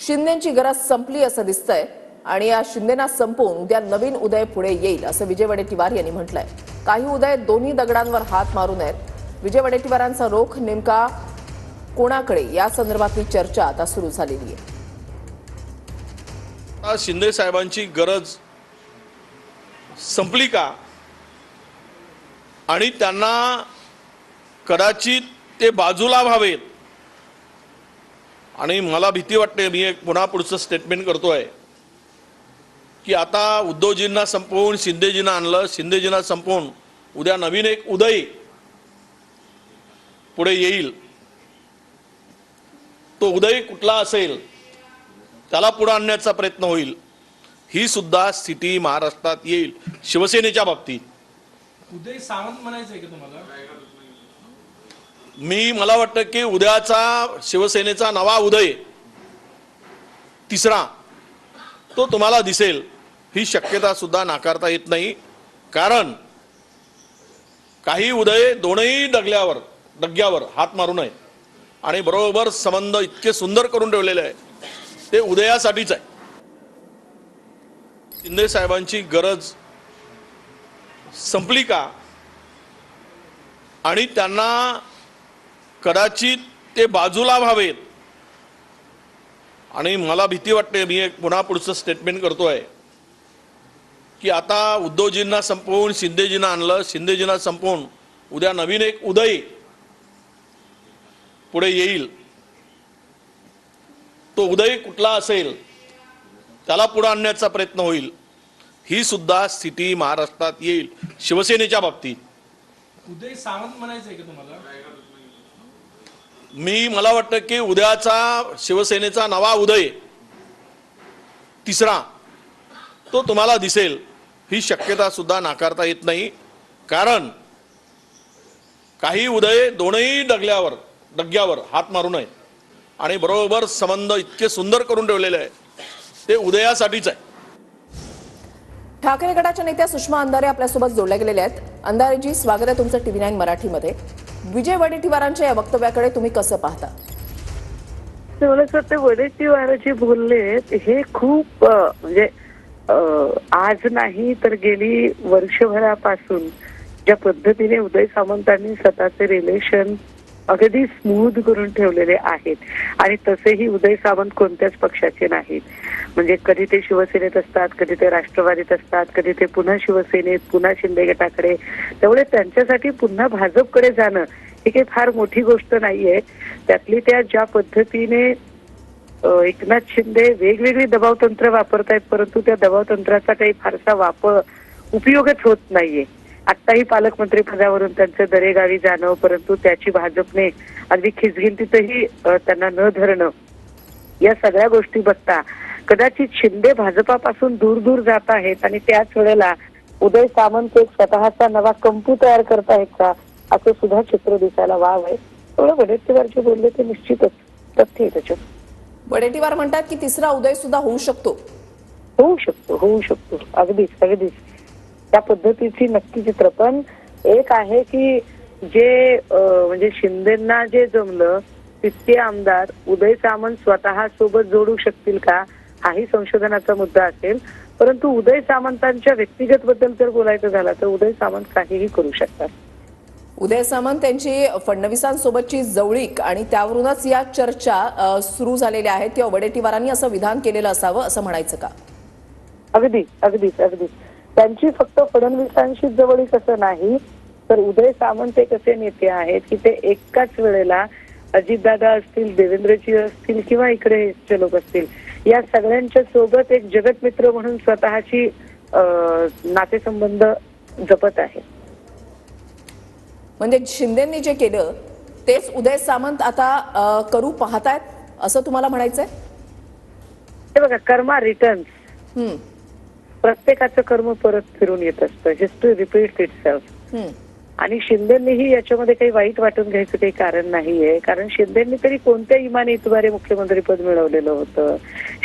शिंदेची गरज संपली असं दिसतंय आणि या शिंदेना संपवून उद्या नवीन उदय पुढे येईल असं विजय वडेट्टीवार यांनी म्हटलंय। काही उदय दोन्ही दगडांवर हात मारू नयेत। विजय वडेट्टीवारांचा रोख नेमका कोणाकडे या संदर्भातली चर्चा आता सुरू झालेली आहे। शिंदे साहेबांची गरज संपली का आणि त्यांना कदाचित ते बाजूला व्हावेत आणि मला भीती वाटते, मी एक पुन्हा पुढचं स्टेटमेंट करतोय की आता उद्धवजींना संपवून शिंदेजींना आणलं, शिंदेजींना संपवून उद्या नवीन एक उदय पुढे येईल। तो उदय कुठला असेल त्याला पुढे आणण्याचा प्रयत्न होईल। ही सुद्धा स्थिती महाराष्ट्रात येईल शिवसेनेच्या बाबतीत। उदय सामंत म्हणायचंय का तुम्हाला? मला वाटतं की उद्याचा शिवसेनेचा नवा उदय तिसरा तो तुम्हाला दिसेल, ही शक्यता सुद्धा नाकारता येत नाही। कारण काही उदय दोनही डग्यावर हात मारू नये आणि बरोबर संबंध इतके सुंदर करून ठेवलेले आहे ते उदयासाठीच आहे। शिंदे साहेबांची गरज संपली का आणि त्यांना कदाचित ते बाजूला व्हावेत आणि मला भीती वाटते, मी एक पुन्हा पुढचं स्टेटमेंट करतोय की आता उद्धवजींना संपवून शिंदेजींना आणलं, शिंदेजींना संपवून उद्या नवीन एक उदय पुढे येईल। तो उदय कुठला असेल त्याला पुढे आणण्याचा प्रयत्न होईल। ही सुद्धा स्थिती महाराष्ट्रात येईल शिवसेनेच्या बाबतीत। उदय सामंत म्हणायचंय का तुम्हाला? मला वाटतं की उद्याचा शिवसेनेचा नवा उदय तिसरा तो तुम्हाला दिसेल, ही शक्यता सुद्धा नाकारता येत नाही। कारण काही उदय दोनही डग्यावर हात मारू नये आणि बरोबर संबंध इतके सुंदर करून ठेवलेले आहे ते उदयासाठीच आहे। ठाकरे गटाच्या नेत्या सुषमा अंधारे आपल्यासोबत जोडल्या गेलेल्या आहेत। अंधारेजी, स्वागत आहे तुमचं TV9 मराठीमध्ये। विजय वडेट्टीवारांच्या या वक्तव्याकडे तुम्ही कसं पाहता? मला असं वाटतं वडेट्टीवार जे बोलले हे खूप म्हणजे आज नाही तर गेली वर्षभरापासून ज्या पद्धतीने उदय सामंतांनी स्वतःचे रिलेशन अगदी स्मूथ करून ठेवलेले आहेत आणि तसेही उदय सामंत कोणत्याच पक्षाचे नाहीत। म्हणजे कधी ते शिवसेनेत असतात, कधी ते राष्ट्रवादीत असतात, कधी ते पुन्हा शिवसेनेत, पुन्हा शिंदे गटाकडे। त्यामुळे त्यांच्यासाठी पुन्हा भाजपकडे जाणं ही काही फार मोठी गोष्ट नाहीये। त्यातली त्या ज्या पद्धतीने एकनाथ शिंदे वेगवेगळी दबावतंत्र वापरतायत, परंतु त्या दबावतंत्राचा काही फारसा उपयोगच होत नाहीये। आत्ताही पालकमंत्री पदावरून त्यांचं दरेगावी जाणं, परंतु त्याची भाजपने अगदी खिचगिंतीतही त्यांना न धरणं, या सगळ्या गोष्टी बघता कदाचित शिंदे भाजपापासून दूर जात आहेत आणि त्याच वेळेला उदय सामंत एक स्वतःचा नवा कंपू तयार करतायत का असं सुद्धा चित्र दिसायला वाव आहे। थोडं वडेट्टीवार जे बोलले ते निश्चितच तथ्य आहे त्याच्यात। वडेट्टीवार म्हणतात की तिसरा उदय सुद्धा होऊ शकतो। अगदीच त्या पद्धतीची नक्की चित्र। पण एक आहे की जे म्हणजे शिंदेंना जे जमलं तितके आमदार उदय सामंत स्वतः सोबत जोडू शकतील का हाही संशोधनाचा मुद्दा असेल। परंतु उदय सामंतांच्या व्यक्तिगत बद्दल जर बोलायचं झालं तर उदय सामंत काहीही करू शकतात। उदय सामंत यांची फडणवीसांसोबतची जवळीक आणि त्यावरूनच या चर्चा सुरू झालेल्या आहेत किंवा वडेट्टीवारांनी असं विधान केलेलं असावं असं म्हणायचं का? अगदीच त्यांची फक्त फडणवीसांशी जवळीक असं नाही तर उदय सामंत एक असे नेते आहेत की ते एकाच वेळेला अजितदादा असतील, देवेंद्रजी असतील किंवा इकडे लोक असतील, या सगळ्यांच्या सोबत एक जगतमित्र म्हणून स्वतःची नातेसंबंध जपत आहे। म्हणजे शिंदेंनी जे केलं तेच उदय सामंत आता करू पाहतायत असं तुम्हाला म्हणायचंय? हे बघा, कर्मा रिटर्न्स, प्रत्येकाचं कर्म परत फिरून येत असतं। History repeats itself. आणि शिंदेंनीही याच्यामध्ये काही वाईट वाटून घ्यायचं काही कारण नाहीये। कारण शिंदेंनी तरी कोणत्या इमानीद्वारे मुख्यमंत्रीपद मिळवलेलं होतं?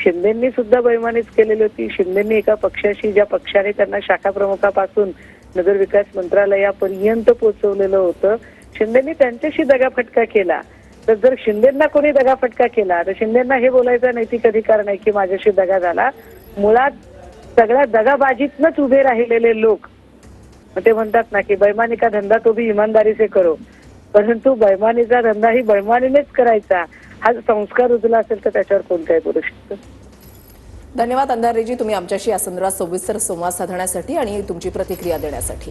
शिंदेंनी सुद्धा बैमानीच केलेली होती। शिंदेंनी एका पक्षाशी, ज्या पक्षाने त्यांना शाखा प्रमुखापासून नगर विकास मंत्रालयापर्यंत पोहोचवलेलं होतं, शिंदेंनी त्यांच्याशी दगाफटका केला। तर जर शिंदेंना कोणी दगाफटका केला तर शिंदेंना हे बोलायचा नैतिक अधिकार नाही की माझ्याशी दगा झाला. मुळात सगळ्या दगाबाजीतनच उभे राहिलेले लोक ते म्हणतात ना की बैमानी का धंदा तो भी इमानदारी से करो, परंतु बैमानीचा धंदा ही बैमानीनेच करायचा हा संस्कार रुजला असेल तर त्याच्यावर कोण काय बोलू शकतं. धन्यवाद अंधारेजी, तुम्ही आमच्याशी या संदर्भात सविस्तर संवाद साधण्यासाठी आणि तुमची प्रतिक्रिया देण्यासाठी.